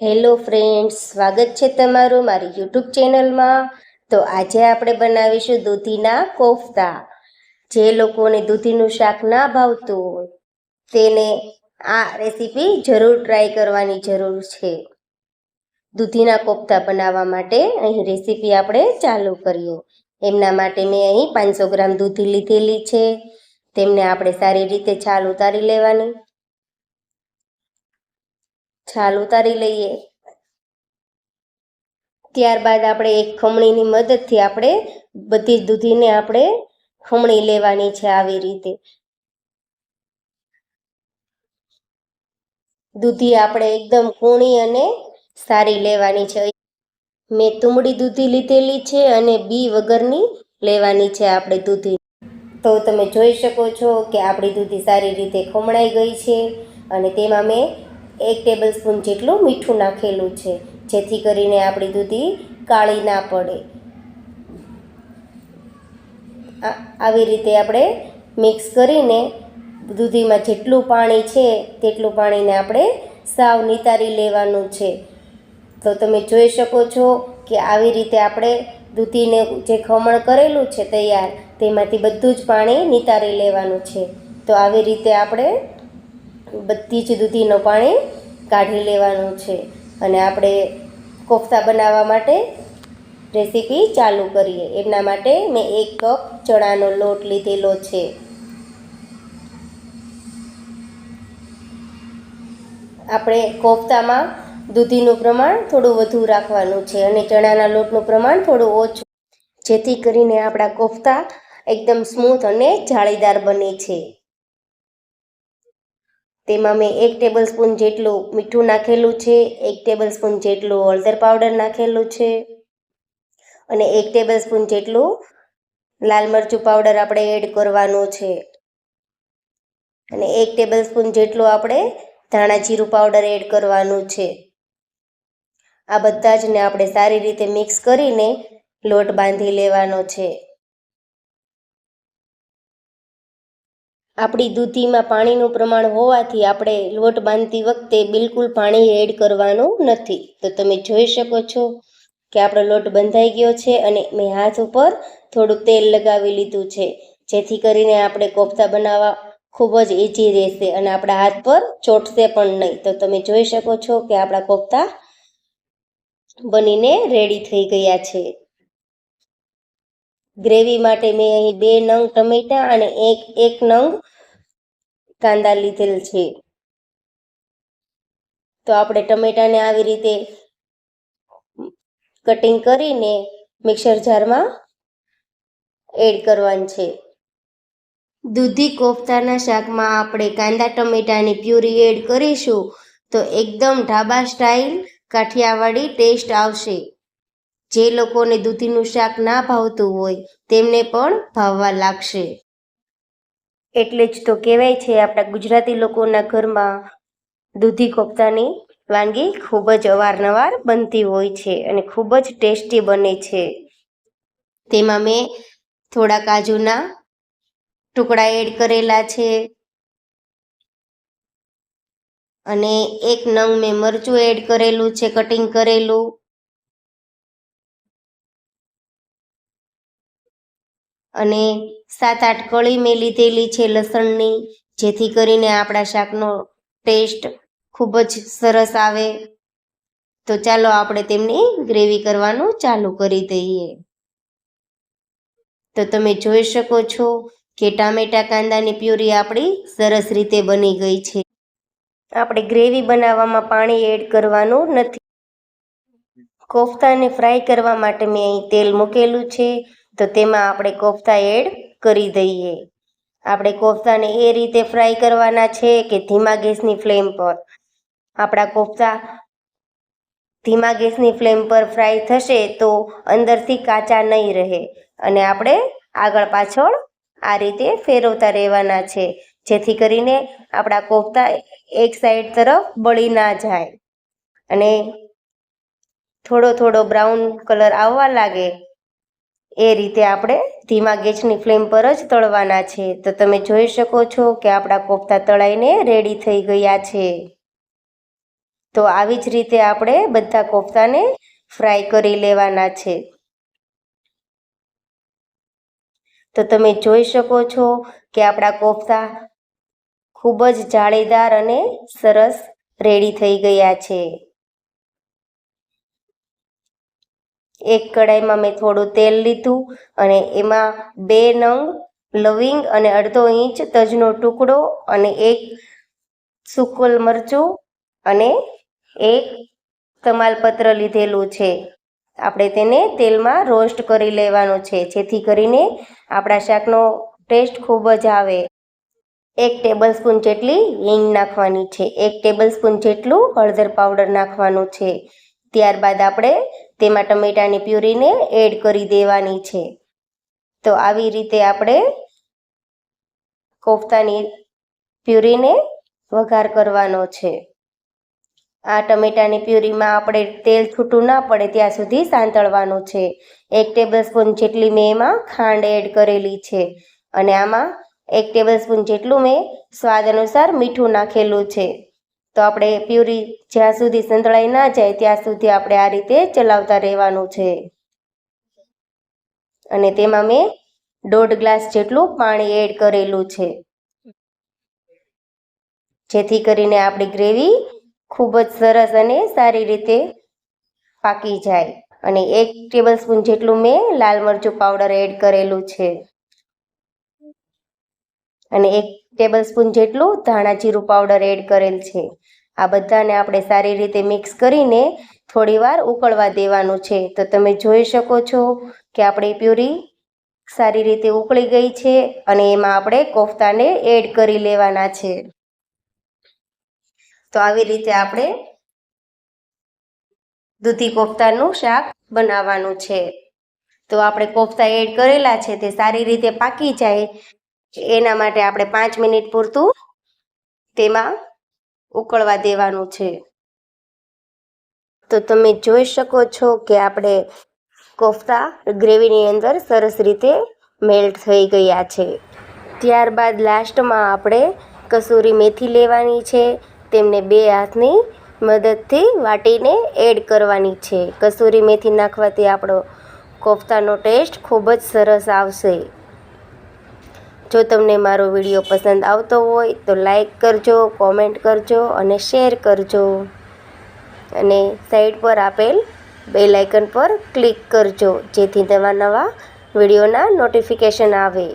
Hello friends, સ્વાગત છે તમારું મારી યુટ્યુબ ચેનલમાં. તો આજે આપણે બનાવીશું દૂધીના કોફતા. જે લોકોને દૂધીનું શાક ના ભાવતું હોય તેને આ રેસીપી જરૂર ટ્રાય કરવાની જરૂર છે. દૂધીના કોફતા બનાવવા માટે અહીં રેસીપી આપણે ચાલુ કરીએ. એમના માટે મેં અહીં 500 ગ્રામ દૂધી લીધેલી છે. તેમને આપણે સારી રીતે છાલ ઉતારી લેવાની. છાલ ઉતારી લઈએ. ત્યારબાદ આપણે એક ખમણીની મદદથી આપણે બધી જ દૂધીને આપણે ખમણી લેવાની છે. આવી રીતે દૂધી આપણે એકદમ કૂણી અને સારી લેવાની છે. મેં તુમડી દૂધી લીધેલી છે અને બી વગરની લેવાની છે આપણે દૂધી. તો તમે જોઈ શકો છો કે આપણી દૂધી સારી રીતે ખમણાઈ ગઈ છે અને તેમાં મેં 1 ટેબલ સ્પૂન જેટલું મીઠું નાખેલું છે, જેથી કરીને આપણી દૂધી કાળી ના પડે. આવી રીતે આપણે મિક્સ કરીને દૂધીમાં જેટલું પાણી છે તેટલું પાણીને આપણે સાવ નિતારી લેવાનું છે. તો તમે જોઈ શકો છો કે આવી રીતે આપણે દૂધીને જે ખમણ કરેલું છે તૈયાર, તેમાંથી બધું જ પાણી નિતારી લેવાનું છે. તો આવી રીતે આપણે બધી જ દૂધીનું પાણી કાઢી લેવાનું છે અને આપણે કોફતા બનાવવા માટે રેસીપી ચાલુ કરીએ. એમના માટે મેં 1 કપ ચણાનો લોટ લીધેલો છે. આપણે કોફતામાં દૂધીનું પ્રમાણ થોડું વધુ રાખવાનું છે અને ચણાના લોટનું પ્રમાણ થોડું ઓછું, જેથી કરીને આપણા કોફતા એકદમ સ્મૂથ અને જાળીદાર બને છે. તેમાં મેં 1 ટેબલ સ્પૂન જેટલું મીઠું નાખેલું છે, 1 ટેબલ સ્પૂન જેટલું હળદર પાવડર નાખેલું છે અને 1 ટેબલ સ્પૂન જેટલું લાલ મરચું પાવડર આપણે એડ કરવાનું છે અને 1 ટેબલ સ્પૂન જેટલું આપણે ધાણા જીરું પાવડર એડ કરવાનું છે. આ બધા જને આપણે સારી રીતે મિક્સ કરીને લોટ બાંધી લેવાનો છે. આપણી દૂધીમાં પાણીનું પ્રમાણ હોવાથી આપણે લોટ બાંધતી વખતે બિલકુલ પાણી એડ કરવાનું નથી. તો તમે જોઈ શકો છો કે આપણો લોટ બંધાઈ ગયો છે અને મેં હાથ ઉપર થોડું તેલ લગાવી લીધું છે, જેથી કરીને આપણે કોફતા બનાવવા ખૂબ જ ઇઝી રહેશે અને આપણા હાથ પર ચોંટશે પણ નહીં. તો તમે જોઈ શકો છો કે આપણા કોફતા બનીને રેડી થઈ ગયા છે. ગ્રેવી માટે મેં અહીં 2 નંગ ટમેટા અને એક નંગ કાંદા લીધેલ છે. તો આપણે ટમેટાને આવી રીતે કટિંગ કરીને મિક્સર જારમાં એડ કરવાનું છે. દૂધી કોફતાના શાકમાં આપણે કાંદા ટમેટાની પ્યુરી એડ કરીશું તો એકદમ ઢાબા સ્ટાઇલ કાઠિયાવાડી ટેસ્ટ આવશે. જે લોકોને દૂધીનું શાક ના ભાવતું હોય તેમને પણ ભાવવા લાગશે. એટલે જ તો કહેવાય છે આપણા ગુજરાતી લોકોના ઘરમાં દૂધી કોફતાની વાનગી ખૂબ જ અવારનવાર બનતી હોય છે અને ખૂબ જ ટેસ્ટી બને છે. તેમાં મેં થોડા કાજુના ટુકડા એડ કરેલા છે અને 1 નંગ મેં મરચું એડ કરેલું છે, કટિંગ કરેલું. અને 7-8 કળી મેં લીધેલી છે લસણની, જેથી કરીને આપણા શાકનો ટેસ્ટ ખૂબ જ સરસ આવે. તો ચાલો આપણે તેમની ગ્રેવી કરવાનું ચાલુ કરી દઈએ. તો તમે જોઈ શકો છો કે ટામેટા કાંદાની પ્યુરી આપણી સરસ રીતે બની ગઈ છે. આપણે ગ્રેવી બનાવવામાં પાણી એડ કરવાનું નથી. કોફતાને ફ્રાય કરવા માટે મેં અહીં તેલ મૂકેલું છે, તો તેમાં આપણે કોફતા એડ કરી દઈએ. આપણે કોફતાને એ રીતે ફ્રાય કરવાના છે કે ધીમા ગેસની ફ્લેમ પર. આપણા કોફતા ધીમા ગેસની ફ્લેમ પર ફ્રાય થશે તો અંદરથી કાચા નહીં રહે અને આપણે આગળ પાછળ આ રીતે ફેરવતા રહેવાના છે, જેથી કરીને આપણા કોફતા એક સાઈડ તરફ બળી ના જાય અને થોડો બ્રાઉન કલર આવવા લાગે એ રીતે આપણે ધીમા ગેસની ફ્લેમ પર જ તળવાના છે. તો તમે જોઈ શકો છો કે આપણા કોફતા તળાઈને રેડી થઈ ગયા છે. તો આવી જ રીતે આપણે બધા કોફતાને ફ્રાય કરી લેવાના છે. તો તમે જોઈ શકો છો કે આપણા કોફતા ખૂબ જ જાળીદાર અને સરસ રેડી થઈ ગયા છે. એક કડાઈમાં મેં થોડું તેલ લીધું અને એમાં 2 નંગ લવિંગ અને અડધો ઇંચ તજનો ટુકડો અને 1 સૂકલ મરચું અને 1 તમાલપત્ર લીધેલું છે. આપણે તેને તેલમાં રોસ્ટ કરી લેવાનું છે, જેથી કરીને આપણા શાકનો ટેસ્ટ ખૂબ જ આવે. 1 ટેબલસ્પૂન જેટલી હિંગ નાખવાની છે. 1 ટેબલસ્પૂન જેટલું હળદર પાવડર નાખવાનું છે. ત્યારબાદ આપણે તેમાં ટમેટાની પ્યુરીને એડ કરી દેવાની છે. તો આવી રીતે આપણે કોફતાની પ્યુરીને વઘાર કરવાનો છે. આ ટમેટાની પ્યુરીમાં આપણે તેલ છૂટું ના પડે ત્યાં સુધી સાંતળવાનું છે. 1 ટેબલસ્પૂન જેટલી મેં એમાં ખાંડ એડ કરેલી છે અને આમાં 1 ટેબલસ્પૂન જેટલું મેં સ્વાદ અનુસાર મીઠું નાખેલું છે. તો આપણે પ્યુરી જ્યાં સુધી સંતળાઈ ના જાય ત્યાં સુધી આપણે આ રીતે ચલાવતા રહેવાનું છે. અને તેમાં મેં 1.5 ગ્લાસ જેટલું પાણી એડ કરેલું છે, જેથી કરીને આપણી ગ્રેવી ખૂબ જ સરસ અને સારી રીતે પાકી જાય. અને 1 ટેબલસ્પૂન જેટલું મેં લાલ મરચું પાવડર એડ કરેલું છે અને 1 ટેબલસ્પૂન જેટલું ધાણા જીરું પાવડર એડ કરેલ છે. આ બધાને આપણે સારી રીતે મિક્સ કરીને થોડીવાર ઉકળવા દેવાનું છે. તો તમે જોઈ શકો છો કે આપણી પ્યુરી સારી રીતે ઉકળી ગઈ છે અને એમાં આપણે કોફતાને એડ કરી લેવાના છે. તો આવી રીતે આપણે દૂધી કોફતાનું શાક બનાવવાનું છે. તો આપણે કોફતા એડ કરેલા છે તે સારી રીતે પાકી જાય એના માટે આપણે 5 મિનિટ પૂરતું તેમાં ઉકળવા દેવાનું છે. તો તમે જોઈ શકો છો કે આપણે કોફતા ગ્રેવીની અંદર સરસ રીતે મેલ્ટ થઈ ગયા છે. ત્યારબાદ લાસ્ટમાં આપણે કસૂરી મેથી લેવાની છે. તેમને 2 હાથની મદદથી વાટીને એડ કરવાની છે. કસૂરી મેથી નાખવાથી આપણો કોફતાનો ટેસ્ટ ખૂબ જ સરસ આવશે. જો તમને મારો વિડીયો પસંદ આવતો હોય તો લાઈક કરજો, કોમેન્ટ કરજો અને શેર કરજો અને સાઈડ પર આપેલ બેલ આઇકન પર ક્લિક કરજો, જેથી નવા વિડીયોના નોટિફિકેશન આવે.